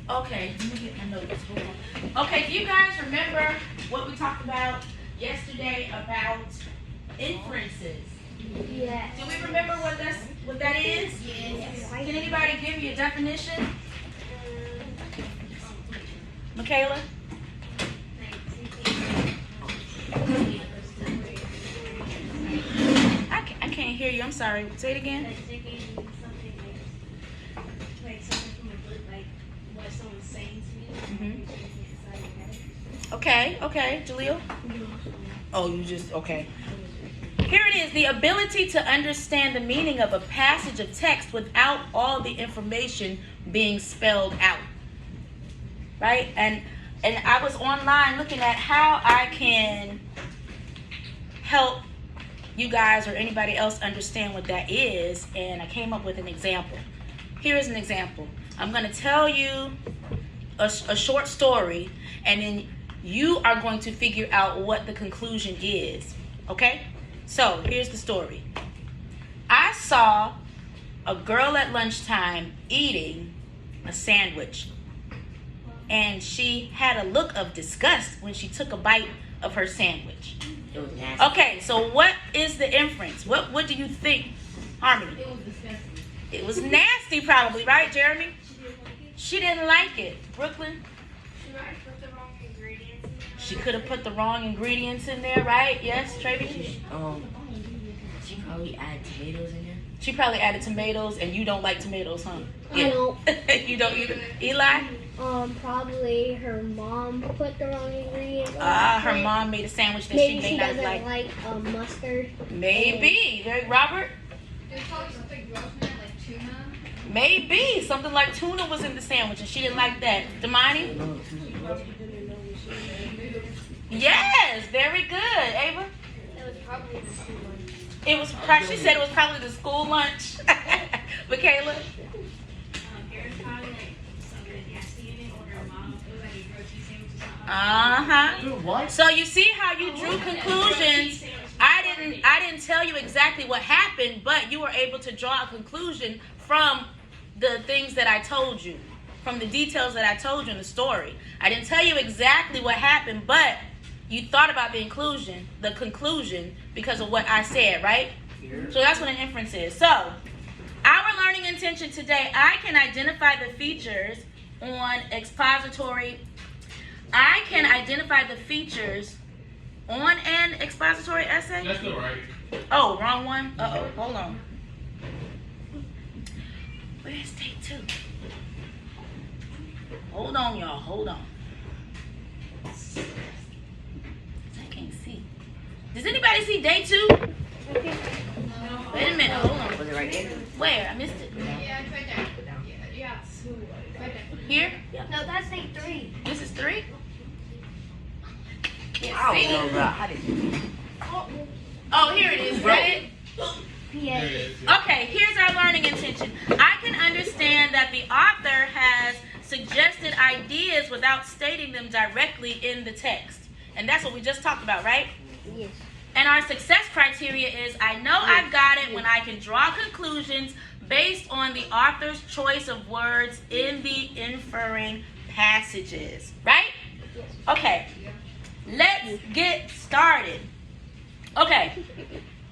Okay, let me get my notes. Hold on. Okay, do you guys remember what we talked about yesterday about inferences? Yes. Do we remember what that is? Yes. Can anybody give me a definition? Michaela? I can't hear you. I'm sorry. Say it again. Like something from a book, like what someone's saying to me. Okay. Jaleel? Oh, you just, okay. Here it is. The ability to understand the meaning of a passage of text without all the information being spelled out. Right? And I was online looking at how I can help you guys or anybody else understand what that is, and I came up with an example. Here's an example. I'm going to tell you a short story, and then you are going to figure out what the conclusion is. Okay? So, here's the story. I saw a girl at lunchtime eating a sandwich, and she had a look of disgust when she took a bite of her sandwich. It was nasty. Okay, so what is the inference? What do you think, Harmony? It was disgusting. It was nasty, probably, right, Jeremy? She didn't like it. Brooklyn? She might have put the wrong ingredients in there. She could have put the wrong ingredients in there, right? Yes, Travian? She probably added tomatoes in there. She probably added tomatoes, and you don't like tomatoes, huh? I don't. You don't either. Eli? Probably her mom put the wrong ingredients. Her mom made a sandwich that Maybe she may she not doesn't like. like mustard. Maybe. Robert? There's probably something gross in there, like tuna. Maybe. Something like tuna was in the sandwich, and she didn't like that. Damani? No, tomatoes. Yes, very good. Ava? It was probably the school lunch. She said it was probably the school lunch. Michaela? There's probably like something nasty in it, or her mom. It was like a protein sandwich or something. What? So you see how you drew conclusions. I didn't tell you exactly what happened, but you were able to draw a conclusion from the things that I told you, from the details that I told you in the story. I didn't tell you exactly what happened, but you thought about the conclusion because of what I said, right? So that's what an inference is. So, our learning intention today, I can identify the features on expository. I can identify the features on an expository essay. That's all right. Oh, wrong one? Uh-oh, hold on. Where's day 2? Hold on, y'all, hold on. I can't see. Does anybody see day 2? Wait a minute, hold on. Was it right there? Where? I missed it. Yeah, it's right there. Yeah. Right there. Here? No, that's day 3. This is 3? I don't know, bro. I didn't. Oh, here it is. Read it? Okay, here's our learning intention. I can understand that the author has suggested ideas without stating them directly in the text. And that's what we just talked about, right? Yes. And our success criteria is I know I've got it when I can draw conclusions based on the author's choice of words in the inferring passages, right? Okay, let's get started. Okay,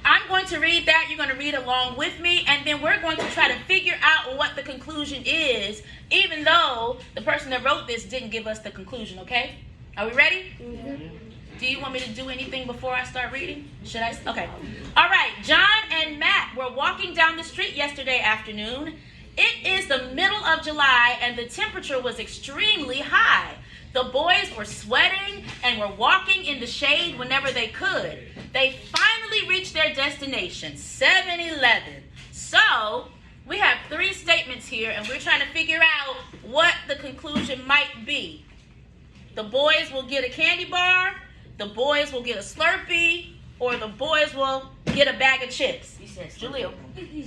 I'm going to read that. You're going to read along with me, and then we're going to try to figure out what the conclusion is, even though the person that wrote this didn't give us the conclusion, okay? Are we ready? Mm-hmm. Do you want me to do anything before I start reading? Should I? Okay. All right. John and Matt were walking down the street yesterday afternoon. It is the middle of July, and the temperature was extremely high. The boys were sweating and were walking in the shade whenever they could. They finally reached their destination, 7-Eleven. So, we have 3 statements here, and we're trying to figure out what the conclusion might be. The boys will get a candy bar, the boys will get a Slurpee, or the boys will get a bag of chips. You said Jaleel. You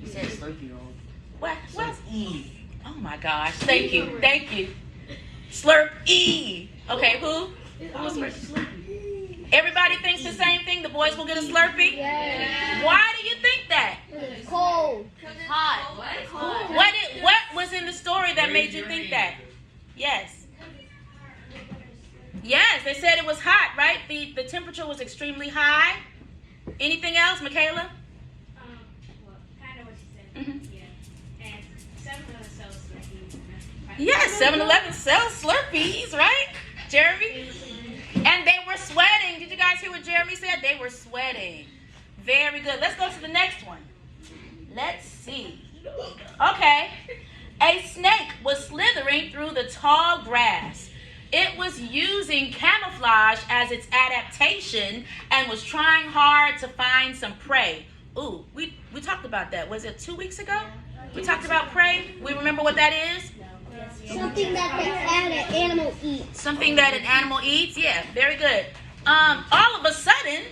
said Slurpee wrong. What? Slurp E. Oh my gosh. Thank you. Slurp E. Okay, who? Who was first? Everybody thinks the same thing? The boys will get a Slurpee? Yeah. Why do you think that? It's cold. It's hot. What was in the story that made you think that? Yes. Yes, they said it was hot, right? The temperature was extremely high. Anything else, Michaela? Well, kind of what you said. Mhm. Yeah. And 7-Eleven sells Slurpees. Yes, 7-Eleven sells Slurpees, right? Jeremy? And they were sweating. Did you guys hear what Jeremy said? They were sweating. Very good. Let's go to the next one. Let's see. Okay. A snake was slithering through the tall grass. It was using camouflage as its adaptation and was trying hard to find some prey. Ooh, we talked about that. Was it 2 weeks ago? We talked about prey. We remember what that is? Something that an animal eats. Something that an animal eats? Yeah, very good. All of a sudden,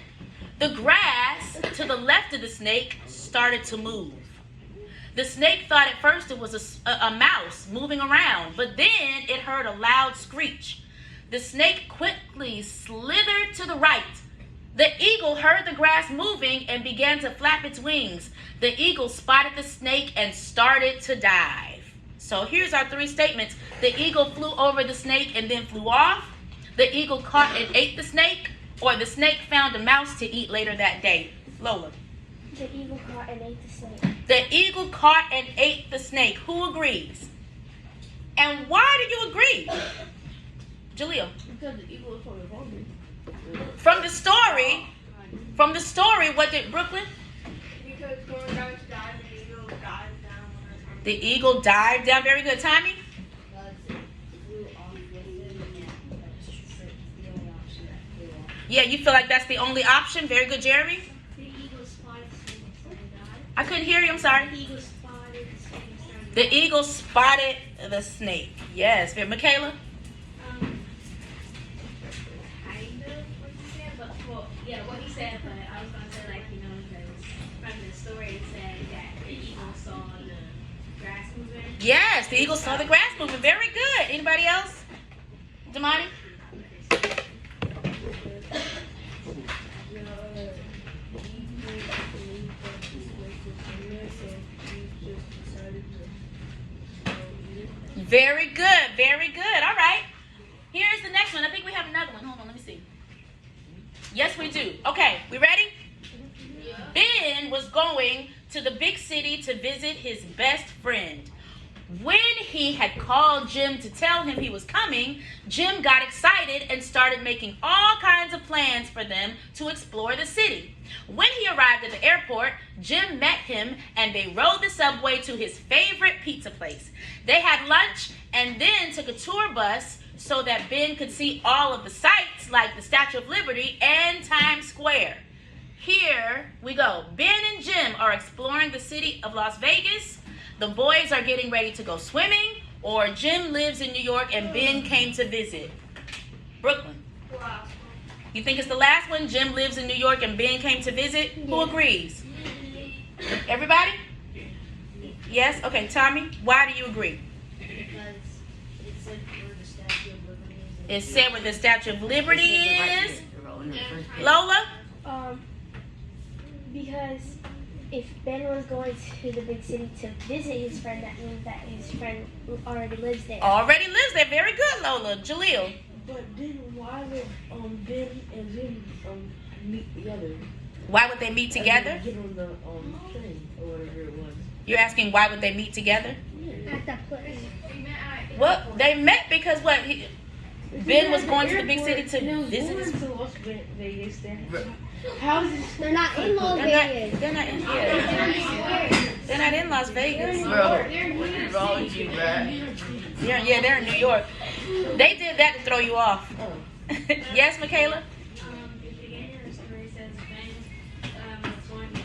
the grass to the left of the snake started to move. The snake thought at first it was a mouse moving around, but then it heard a loud screech. The snake quickly slithered to the right. The eagle heard the grass moving and began to flap its wings. The eagle spotted the snake and started to dive. So here's our 3 statements. The eagle flew over the snake and then flew off. The eagle caught and ate the snake, or the snake found a mouse to eat later that day. Lola. The eagle caught and ate the snake. The eagle caught and ate the snake. Who agrees? And why do you agree? Jaleel. Because the eagle was probably hungry. From the story, what did Brooklyn? Because going down to dive, the eagle dives down on her tongue. The eagle dived down. Very good. Tommy? Yeah, you feel like that's the only option? Very good, Jeremy? The eagle spotted the snake and died. I couldn't hear you. I'm sorry. The eagle spotted the snake and started. The eagle spotted the snake. Yes. Michaela? Kind of what he said, but well, yeah, what he said, but I was gonna say like because from the story it said that the eagle saw the grass moving. Yes, the eagle saw the grass moving. Very good. Anybody else? Damani? Very good. Very good. All right. Here's the next one. I think we have another one. Hold on. Let me see. Yes, we do. Okay. We ready? Ben was going to the big city to visit his best friend. When he had called Jim to tell him he was coming, Jim got excited and started making all kinds of plans for them to explore the city. When he arrived at the airport, Jim met him and they rode the subway to his favorite pizza place. They had lunch and then took a tour bus so that Ben could see all of the sights like the Statue of Liberty and Times Square. Here we go. Ben and Jim are exploring the city of Las Vegas. The boys are getting ready to go swimming, or Jim lives in New York and Ben came to visit. Brooklyn. Wow. You think it's the last one? Jim lives in New York and Ben came to visit? Who agrees? Everybody? Yes? Okay, Tommy, why do you agree? Because it said where the Statue of Liberty is. It said where the Statue of Liberty is. Right. Lola? Because if Ben was going to the big city to visit his friend, that means that his friend already lives there. Already lives there. Very good, Lola. Jaleel. But then why would Ben and Jim meet together? Why would they meet together? Get on the train or whatever it was. You're asking why would they meet together? At that place. Well, they met because Ben was going to the big city to visit his. To Las Vegas then. How is this? They're not in Las Vegas. They're not in here. They're not in Las Vegas. What's wrong with you, man? They're in New York. They did that to throw you off. Yes, Michaela? The beginning of the story says Ben was going to the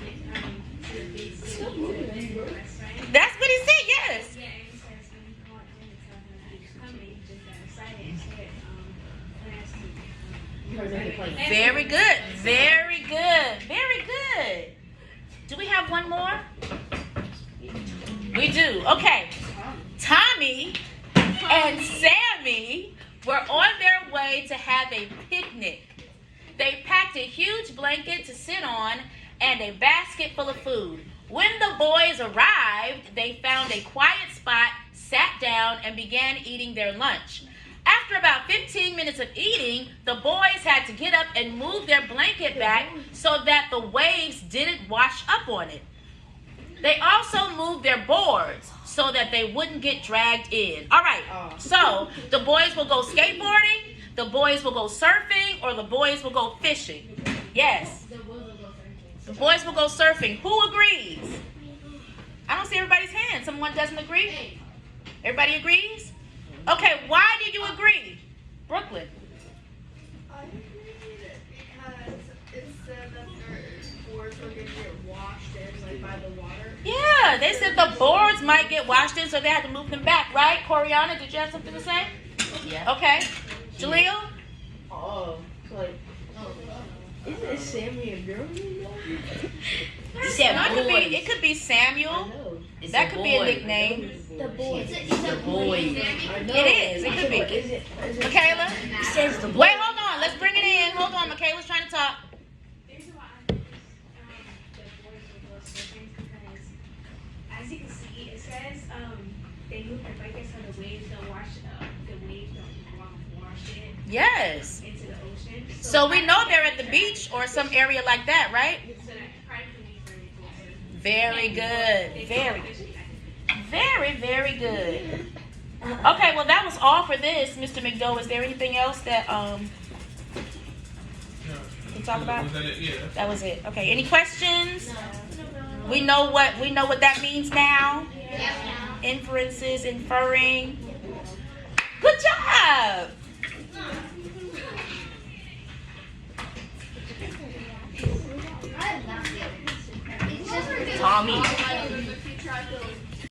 big city to visit his best friend. That's what he said, yes. Yeah, and he says when he called Jim to tell him that he was coming, he just got excited and said plans to Very good. Very good. Very good. Do we have one more? We do. Okay. Tommy and Sammy were on their way to have a picnic. They packed a huge blanket to sit on and a basket full of food. When the boys arrived, they found a quiet spot sat down and began eating their lunch. After about 15 minutes of eating, the boys had to get up and move their blanket back so that the waves didn't wash up on it. They also moved their boards so that they wouldn't get dragged in. All right, so the boys will go skateboarding, the boys will go surfing, or the boys will go fishing. Yes. The boys will go surfing. Who agrees? I don't see everybody's hand. Someone doesn't agree? Everybody agrees? Okay, why do you agree? Brooklyn. I agree because it said that their boards were going to get washed in, like, by the water. Yeah, they said the boards might get washed in, so they had to move them back, right? Coriana, did you have something to say? Yeah. Okay. Jaleel? Oh, it's like, isn't it Sammy and Billy? You said No, boys. it could be Samuel. I know. It's That a could be a boy. nickname. The boys. It's a boy. I know. It is. It could be. Is it Michaela? It says the boy. Wait, hold on. Let's bring it in. Hold on. Michaela's trying to talk. The reason why I think the boys will go surfing because, as you can see, it says they move their blankets so the waves don't wash it Yes. into the ocean. So we know they're at the beach or some area like that, right? So that probably could be very close. Very good. They Very, go fishing, I think. very, very good. Okay, well, that was all for this, Mr. McDowell. Is there anything else that we talk about? Was that it? Yeah. That was it. Okay. Any questions? We know what that means now. Inferences, inferring. Good job. Tommy.